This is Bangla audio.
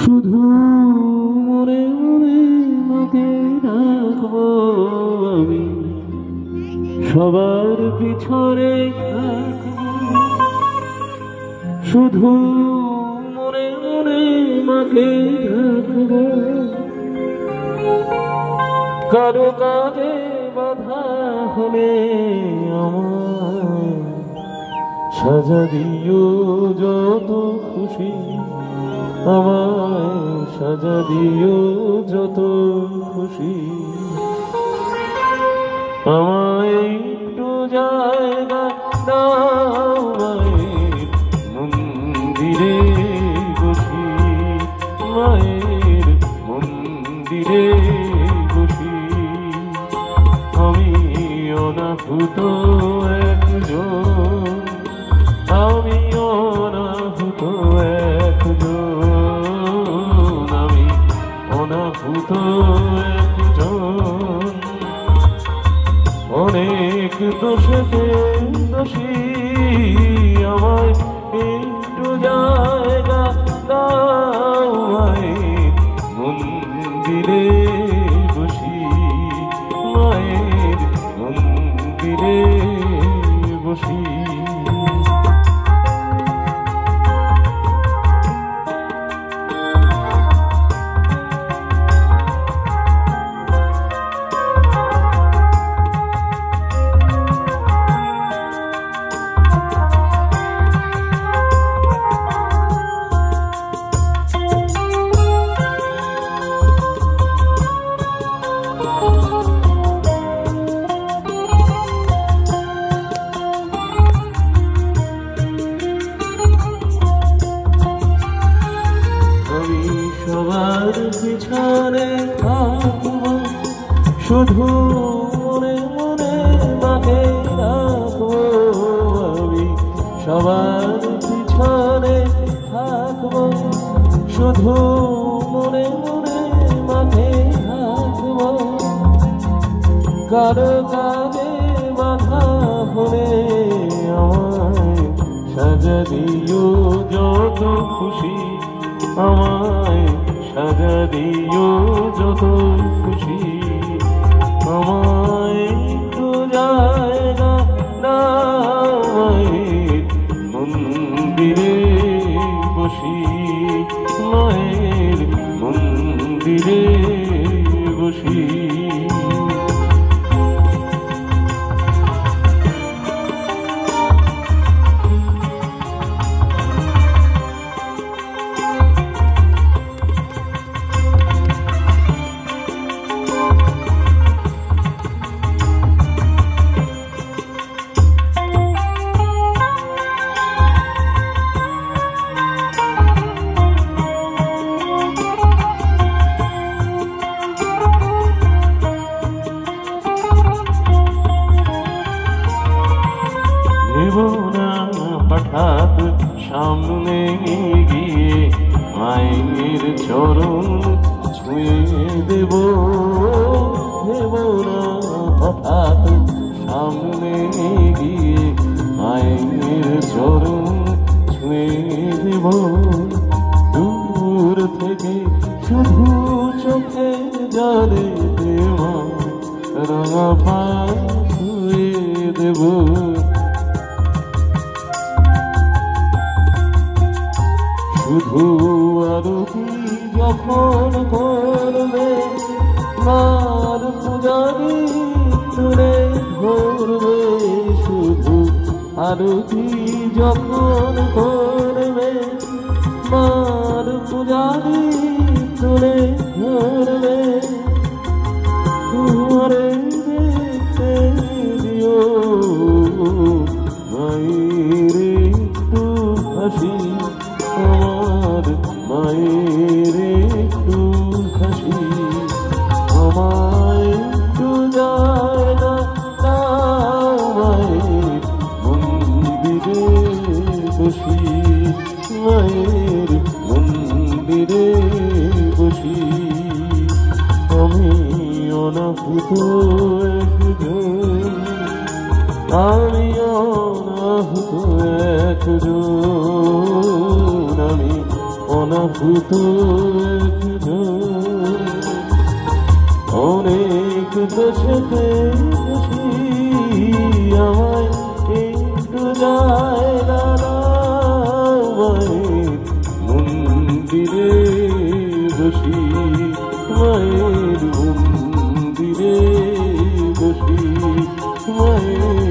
শুধু মনে মনে মাকে রাখবো আমি, সবার পিছনে থাকবো। শুধু মনে মনে মাকে রাখবো, কারো কাজে বাধা হলে আমার সাজা দিও যত খুশি, আমায় সাজা দিও যত খুশি। আমায় একটু জায়গা দাও মায়ের মন্দিরে বসি, মায়ের মন্দিরে বসি। আমি অনাহুত একজন, আমি অনাহুত একজন, আমি অনাহুত একজন। অনেক দোষেতে দোষী, আমায় একটু জায়গা দাও মায়ের মন্দিরে বসি, মায়ের মন্দিরে বসি। সবার পিছনে থাকবো, শুধু মনে মনে মাকে রাখবো আমি। সবার পিছনে থাকবো, শুধু মনে মনে মাকে রাখবো, কারো কাজে বাধা হলে আমায় সাজা দিও যত খুশি, আমায় সাজা দিও যত খুশি। আমায় একটু জায়গা দাও মায়ের মন্দিরে বসি, মায়ের মন্দিরে বসি। হঠাৎ সামনে গিয়ে মায়ের চরণ ছুঁয়ে দেব, দেব না হঠাৎ সামনে গিয়ে মায়ের চরণ ছুঁয়ে দেব। দূর থেকে শুধু চোখে জলে দেওয়া রাঙা পা ছুঁয়ে দেব। শুধু আরতি যখন করবে মার পূজারি তুলে ধরবে, শুধু আরতি যখন করবে মার পূজারি তুলে ধরবে। তোমারে দেখতে দিও মায়ের একটু হাসি, আমার মায়ের একটু হাসি। আমায় একটু জায়গা দাও মায়ের মন্দিরে বসি, মায়ের মন্দিরে বসি। আমি অনাহুত একজন, আমি অনাহুত একজন, আমি শুধু অনেক দেশেতে আমায় একটু জায়গা মন্দিরে বসি মায়ের মন্দিরে বসি মায়ের